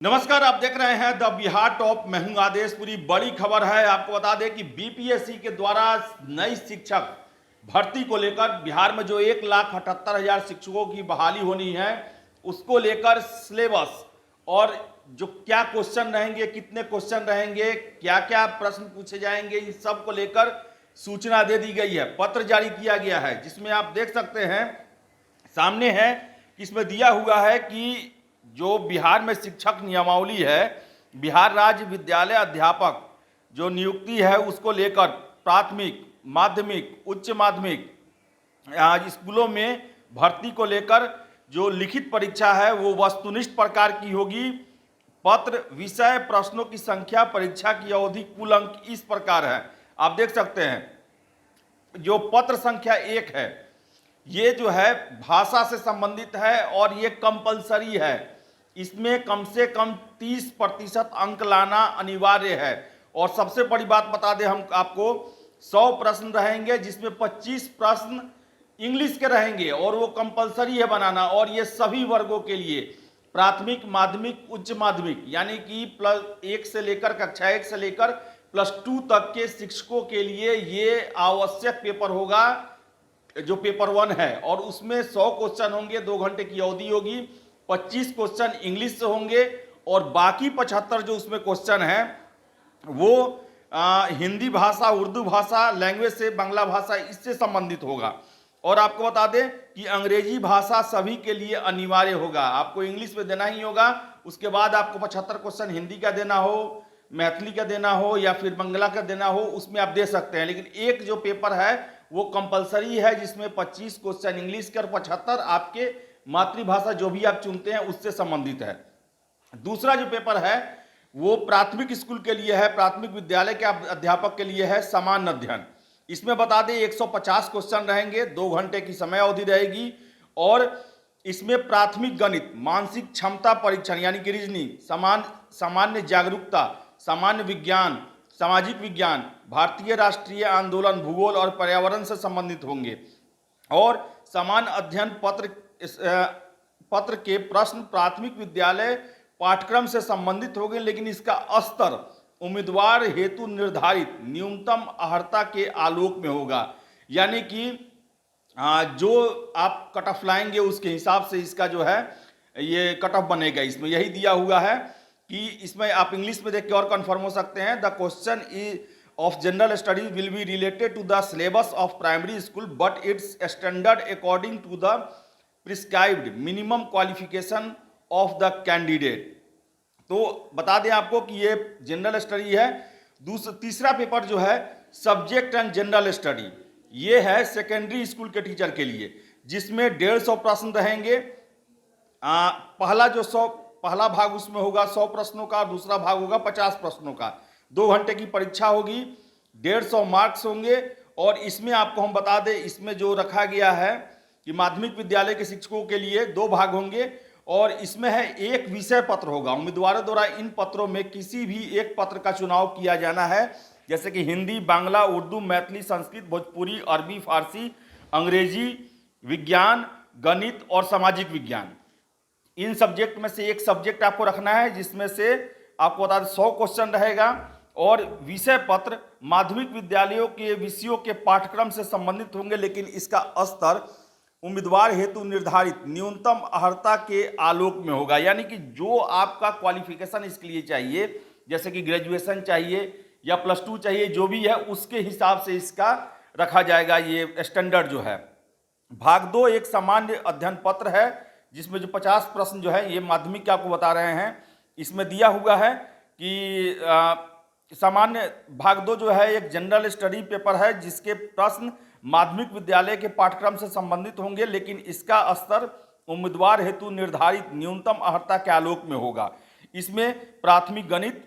नमस्कार, आप देख रहे हैं द बिहार टॉप। मैं हूं आदेश। पूरी बड़ी खबर है, आपको बता दें कि बीपीएससी के द्वारा नई शिक्षक भर्ती को लेकर बिहार में जो 1,78,000 शिक्षकों की बहाली होनी है उसको लेकर सिलेबस और जो क्या क्वेश्चन रहेंगे, कितने क्वेश्चन रहेंगे, क्या क्या प्रश्न पूछे जाएंगे, इन सब को लेकर सूचना दे दी गई है। पत्र जारी किया गया है जिसमें आप देख सकते हैं सामने है कि इसमें दिया हुआ है कि जो बिहार में शिक्षक नियमावली है, बिहार राज्य विद्यालय अध्यापक जो नियुक्ति है उसको लेकर प्राथमिक, माध्यमिक, उच्च माध्यमिक स्कूलों में भर्ती को लेकर जो लिखित परीक्षा है वो वस्तुनिष्ठ प्रकार की होगी। पत्र, विषय, प्रश्नों की संख्या, परीक्षा की अवधि, कुल अंक इस प्रकार है। आप देख सकते हैं जो पत्र संख्या 1 है ये जो है भाषा से संबंधित है और ये कंपलसरी है। इसमें कम से कम 30% अंक लाना अनिवार्य है। और सबसे बड़ी बात बता दें हम आपको, 100 प्रश्न रहेंगे जिसमें 25 प्रश्न इंग्लिश के रहेंगे और वो कंपलसरी है बनाना। और ये सभी वर्गों के लिए, प्राथमिक, माध्यमिक, उच्च माध्यमिक, यानी कि +1 से लेकर कक्षा 1 से लेकर +2 तक के शिक्षकों के लिए ये आवश्यक पेपर होगा जो पेपर 1 है। और उसमें 100 क्वेश्चन होंगे, 2 घंटे की अवधि होगी, 25 क्वेश्चन इंग्लिश से होंगे और बाकी 75 जो उसमें क्वेश्चन हैं वो हिंदी भाषा, उर्दू भाषा, लैंग्वेज से, बांग्ला भाषा, इससे संबंधित होगा। और आपको बता दें कि अंग्रेजी भाषा सभी के लिए अनिवार्य होगा। आपको इंग्लिश में देना ही होगा, उसके बाद आपको 75 क्वेश्चन हिंदी का देना हो, मैथिली का देना हो या फिर बंगला का देना हो, उसमें आप दे सकते हैं। लेकिन एक जो पेपर है वो कंपलसरी है जिसमें 25 क्वेश्चन इंग्लिश के और 75 आपके मातृभाषा जो भी आप चुनते हैं उससे संबंधित है। दूसरा जो पेपर है वो प्राथमिक स्कूल के लिए है, प्राथमिक विद्यालय के अध्यापक के लिए है, सामान्य अध्ययन। इसमें बता दें 150 क्वेश्चन रहेंगे, 2 घंटे की समय अवधि रहेगी। और इसमें प्राथमिक गणित, मानसिक क्षमता परीक्षण यानी कि रीजनिंग, सामान्य जागरूकता, सामान्य विज्ञान, सामाजिक विज्ञान, भारतीय राष्ट्रीय आंदोलन, भूगोल और पर्यावरण से संबंधित होंगे। और सामान्य अध्ययन पत्र के प्रश्न प्राथमिक विद्यालय पाठ्यक्रम से संबंधित होंगे, लेकिन इसका स्तर उम्मीदवार हेतु निर्धारित न्यूनतम अर्हता के आलोक में होगा। यानी कि जो आप कट ऑफ लाएंगे उसके हिसाब से इसका जो है ये कट ऑफ बनेगा। इसमें यही दिया हुआ है कि इसमें आप इंग्लिश में देख के और कन्फर्म हो सकते हैं। The question of general studies will be related to the syllabus of primary school but it's standard according to the prescribed minimum qualification of the candidate. तो बता दें आपको कि ये जनरल स्टडी है। तीसरा पेपर जो है सब्जेक्ट एंड जनरल स्टडी, ये है सेकेंडरी स्कूल के टीचर के लिए, जिसमें 150 प्रश्न रहेंगे। पहला भाग उसमें होगा 100 प्रश्नों का, दूसरा भाग होगा 50 प्रश्नों का। 2 घंटे की परीक्षा होगी, 150 मार्क्स होंगे। और इसमें आपको हम बता दें, इसमें जो रखा गया है कि माध्यमिक विद्यालय के शिक्षकों के लिए 2 भाग होंगे और इसमें है 1 विषय पत्र होगा। उम्मीदवारों द्वारा इन पत्रों में किसी भी एक पत्र का चुनाव किया जाना है, जैसे कि हिंदी, बांग्ला, उर्दू, मैथिली, संस्कृत, भोजपुरी, अरबी, फारसी, अंग्रेजी, विज्ञान, गणित और सामाजिक विज्ञान। इन सब्जेक्ट में से एक सब्जेक्ट आपको रखना है, जिसमें से आपको बता दें 100 क्वेश्चन रहेगा। और विषय पत्र माध्यमिक विद्यालयों के विषयों के पाठ्यक्रम से संबंधित होंगे, लेकिन इसका स्तर उम्मीदवार हेतु निर्धारित न्यूनतम अर्हता के आलोक में होगा। यानी कि जो आपका क्वालिफिकेशन इसके लिए चाहिए, जैसे कि ग्रेजुएशन चाहिए या +2 चाहिए, जो भी है उसके हिसाब से इसका रखा जाएगा ये स्टैंडर्ड जो है। भाग 2 एक सामान्य अध्ययन पत्र है, जिसमें जो 50 प्रश्न जो है ये माध्यमिक के आपको बता रहे हैं। इसमें दिया हुआ है कि सामान्य भाग 2 जो है एक जनरल स्टडी पेपर है, जिसके प्रश्न माध्यमिक विद्यालय के पाठ्यक्रम से संबंधित होंगे, लेकिन इसका स्तर उम्मीदवार हेतु निर्धारित न्यूनतम अर्हता के आलोक में होगा। इसमें प्राथमिक गणित,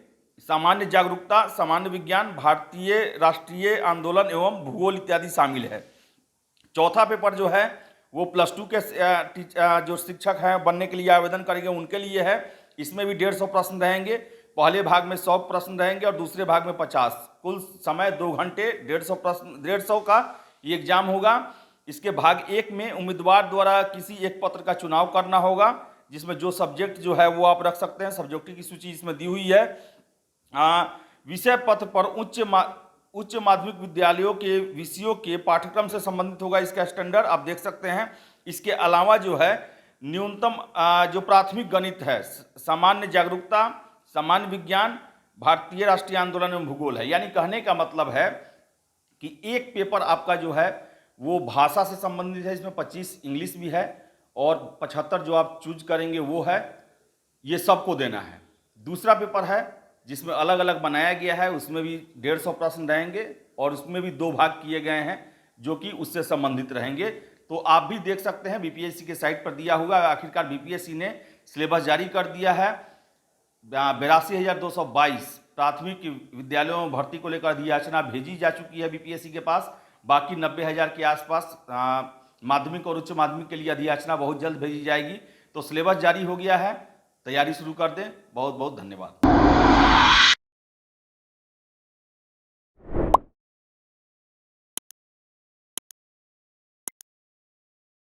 सामान्य जागरूकता, सामान्य विज्ञान, भारतीय राष्ट्रीय आंदोलन एवं भूगोल इत्यादि शामिल है। चौथा पेपर जो है वो +2 के जो शिक्षक हैं बनने के लिए आवेदन करेंगे उनके लिए है। इसमें भी 150 प्रश्न रहेंगे। पहले भाग में 100 प्रश्न रहेंगे और दूसरे भाग में 50। कुल समय 2 घंटे, 150 प्रश्न, 150 का ये एग्जाम होगा। इसके भाग 1 में उम्मीदवार द्वारा किसी एक पत्र का चुनाव करना होगा। जिसमें जो सब्जेक्ट जो है वो आप रख सकते हैं। सब्जेक्ट की सूची इसमें दी हुई है। विषय पत्र पर उच्च माध्यमिक विद्यालयों के विषयों के पाठ्यक्रम से संबंधित होगा इसका स्टैंडर्ड, आप देख सकते हैं। इसके अलावा जो है न्यूनतम जो प्राथमिक गणित है, सामान्य जागरूकता, सामान्य विज्ञान, भारतीय राष्ट्रीय आंदोलन एवं भूगोल है। यानी कहने का मतलब है कि एक पेपर आपका जो है वो भाषा से संबंधित है, इसमें 25 इंग्लिश भी है और 75 जो आप चूज करेंगे वो है, ये सबको देना है। दूसरा पेपर है जिसमें अलग अलग बनाया गया है, उसमें भी 150 प्रश्न रहेंगे और उसमें भी 2 भाग किए गए हैं जो कि उससे संबंधित रहेंगे। तो आप भी देख सकते हैं, बीपीएससी के साइट पर दिया हुआ। आखिरकार बीपीएससी ने सिलेबस जारी कर दिया है। 82,222 प्राथमिक विद्यालयों में भर्ती को लेकर अधियाचना भेजी जा चुकी है बीपीएससी के पास। बाकी 90,000 के आसपास माध्यमिक और उच्च माध्यमिक के लिए अधियाचना बहुत जल्द भेजी जाएगी। तो सिलेबस जारी हो गया है, तैयारी शुरू कर दें। बहुत बहुत धन्यवाद।